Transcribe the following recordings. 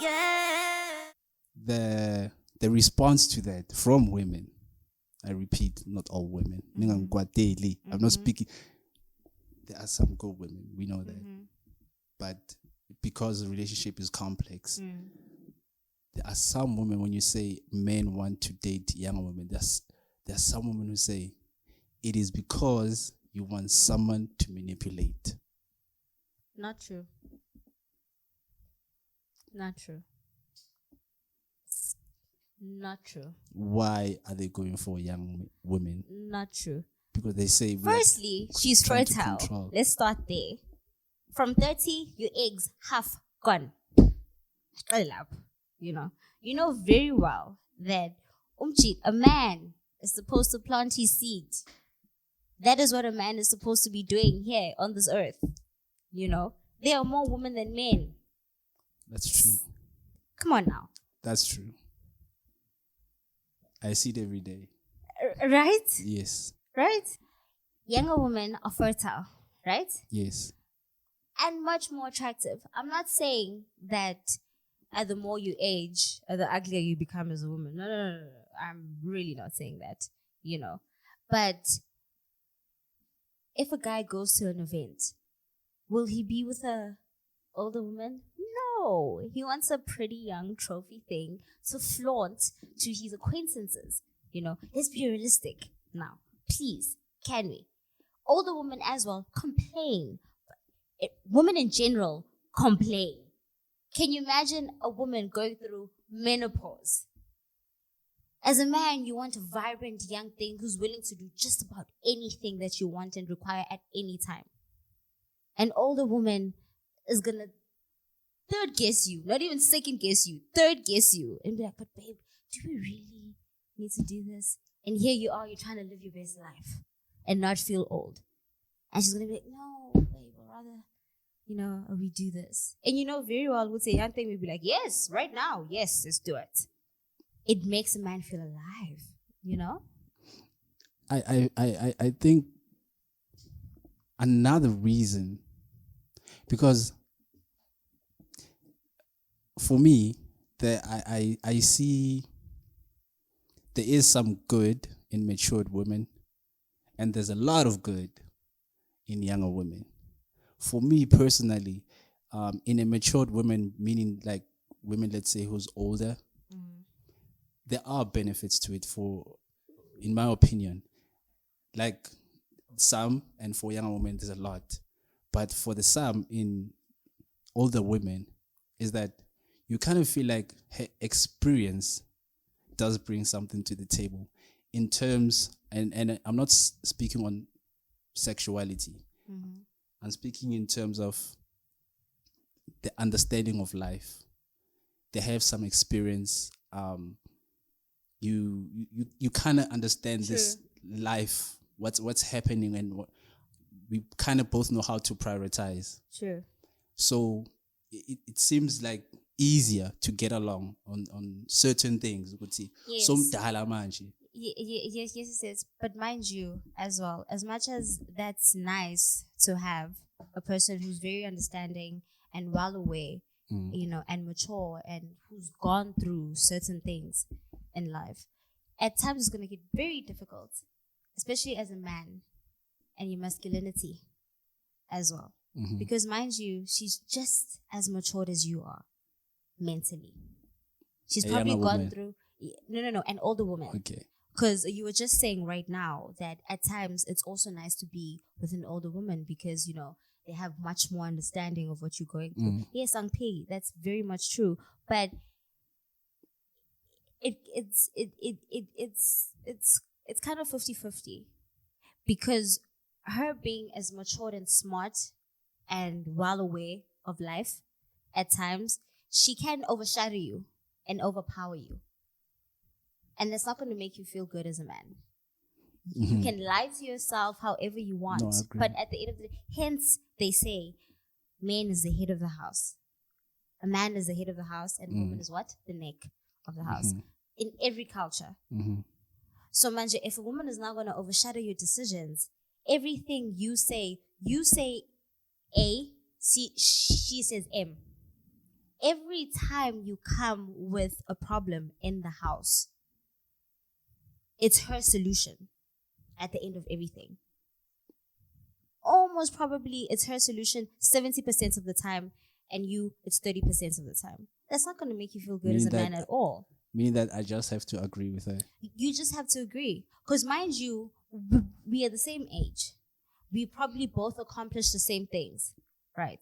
Yeah. The response to that from women, I repeat, not all women. I'm not speaking. There are some good women, we know that. But because the relationship is complex, there are some women, when you say men want to date younger women, there are some women who say it is because you want someone to manipulate. Not true. Not true. Not true. Why are they going for young women? Not true. Because they say, firstly, she's fertile. Let's start there. From 30, your eggs half gone. You know very well that a man is supposed to plant his seed. That is what a man is supposed to be doing here on this earth. There are more women than men. That's true. Come on now. That's true. I see it every day. Right? Yes. Right? Younger women are fertile, right? Yes. And much more attractive. I'm not saying that the more you age, the uglier you become as a woman. No. I'm really not saying that, But if a guy goes to an event, will he be with a older woman? No. He wants a pretty young trophy thing to flaunt to his acquaintances. Let's be realistic now. Please, can we? Older women as well complain. Women in general complain. Can you imagine a woman going through menopause? As a man, you want a vibrant young thing who's willing to do just about anything that you want and require at any time. An older woman is going to third guess you, not even second guess you, third guess you, and be like, but babe, do we really need to do this? And here you are, you're trying to live your best life and not feel old. And she's going to be like, no, babe, or rather, we do this. And very well, would say, young thing would be like, yes, right now, yes, let's do it. It makes a man feel alive, I think another reason, because for me, I see there is some good in matured women, and there's a lot of good in younger women. For me personally, in a matured woman, meaning like women, let's say, who's older, there are benefits to it in my opinion. Like some, and for younger women, there's a lot. But for the some in older women, is that you kind of feel like her experience does bring something to the table in terms, and I'm not speaking on sexuality. I'm speaking in terms of the understanding of life. They have some experience. You kind of understand this life, what's happening, and we kind of both know how to prioritize. Sure. So it seems like easier to get along on certain things. Yes. Yes. But mind you, as well, as much as that's nice to have a person who's very understanding and well aware, and mature, and who's gone through certain things in life, at times it's going to get very difficult, especially as a man and your masculinity as well. Because mind you, she's just as matured as you are mentally. She's probably gone through an older woman. Okay. Because you were just saying right now that at times it's also nice to be with an older woman because they have much more understanding of what you're going through. Yes, Angpei, that's very much true. But it's kind of 50-50, because her being as matured and smart and well aware of life, at times she can overshadow you and overpower you, and that's not going to make you feel good as a man. You can lie to yourself however you want, but at the end of the day, hence they say man is the head of the house. A man is the head of the house, and a woman is what? The neck of the house. In every culture. So manje, if a woman is now going to overshadow your decisions, everything you say A, she says M. every time you come with a problem in the house, it's her solution at the end of everything. Almost probably it's her solution 70% of the time, and you, it's 30% of the time. That's not going to make you feel good as a man at all. Meaning that I just have to agree with her. You just have to agree. Because mind you, we are the same age. We probably both accomplished the same things, right?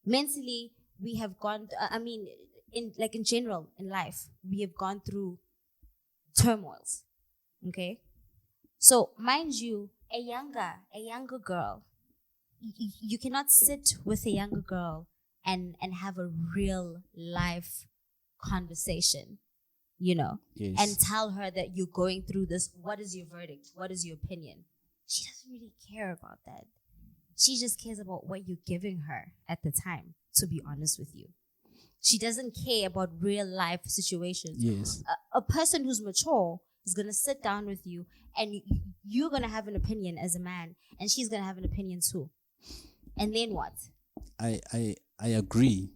Mentally, we have gone, in general in life, we have gone through turmoils, okay? So mind you, a younger girl, you cannot sit with a younger girl and have a real life conversation, Yes. and tell her that you're going through this. What is your verdict? What is your opinion? She doesn't really care about that. She just cares about what you're giving her at the time, to be honest with you. She doesn't care about real life situations. Yes. A person who's mature is going to sit down with you, and you're going to have an opinion as a man, and she's going to have an opinion too. And then what? I agree.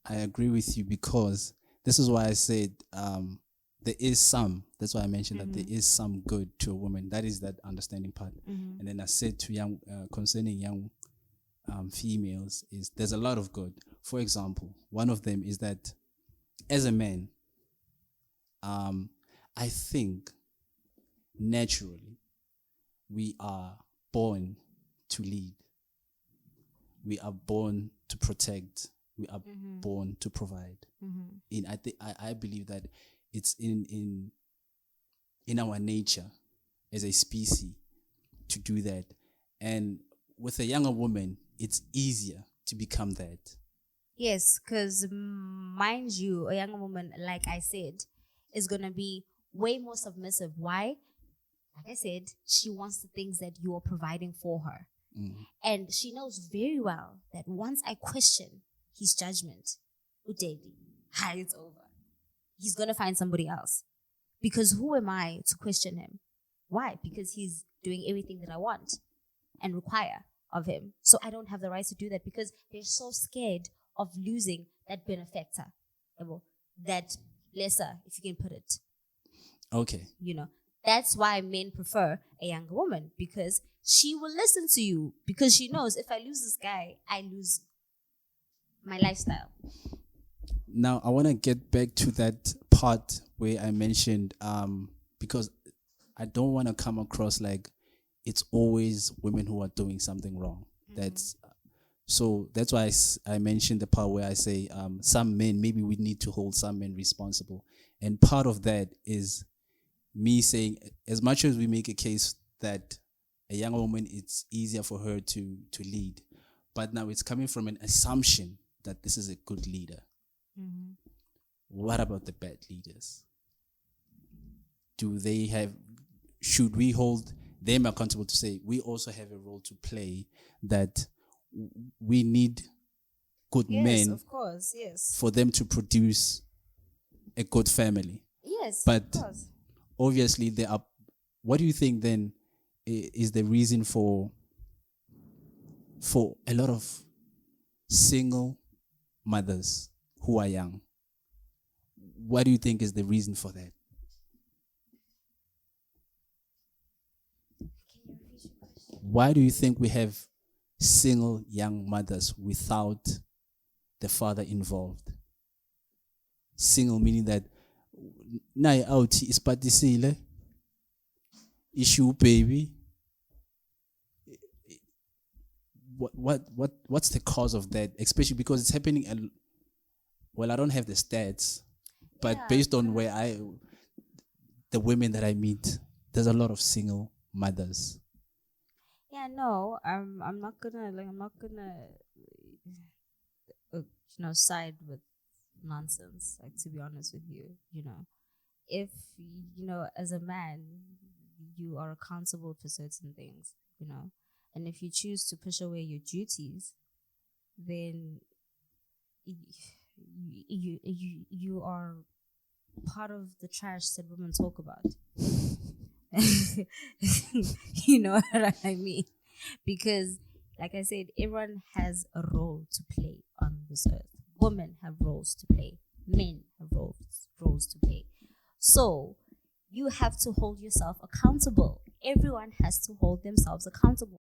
I agree with you, because this is why I said there is some. That's why I mentioned that there is some good to a woman. That is that understanding part. And then I said to young concerning young females is there's a lot of good. For example, one of them is that as a man, I think naturally we are born to lead. We are born to protect. We are born to provide. I believe that it's in our nature as a species to do that. And with a younger woman, it's easier to become that. Yes, because mind you, a younger woman, like I said, is going to be way more submissive. Why? Like I said, she wants the things that you are providing for her. And she knows very well that once I question his judgment, it's over. He's going to find somebody else. Because who am I to question him? Why? Because he's doing everything that I want and require of him. So I don't have the right to do that, because they're so scared of losing that benefactor, that lesser, if you can put it. Okay. That's why men prefer a younger woman, because she will listen to you, because she knows if I lose this guy, I lose my lifestyle. Now, I want to get back to that part where I mentioned, because I don't want to come across like it's always women who are doing something wrong. That's why I mentioned the part where I say some men, maybe we need to hold some men responsible. And part of that is me saying, as much as we make a case that a young woman, it's easier for her to lead, but now it's coming from an assumption that this is a good leader. What about the bad leaders? Should we hold them accountable to say we also have a role to play, that we need good men, of course, yes, for them to produce a good family? Yes, but of course. Obviously there are. What do you think then is the reason for a lot of single mothers who are young? What do you think is the reason for that? Why do you think we have single young mothers without the father involved? Single meaning that na out ispatisile issue baby. What's the cause of that? Especially because it's happening. Well, I don't have the stats, but based on the women that I meet, there's a lot of single mothers. Yeah, no, I'm not gonna side with nonsense. Like, to be honest with you, if as a man, you are accountable for certain things, and if you choose to push away your duties, then you are part of the trash that women talk about. You know what I mean? Because Like I said, everyone has a role to play on this earth. Women have roles to play. Men have roles to play. So you have to hold yourself accountable. Everyone has to hold themselves accountable.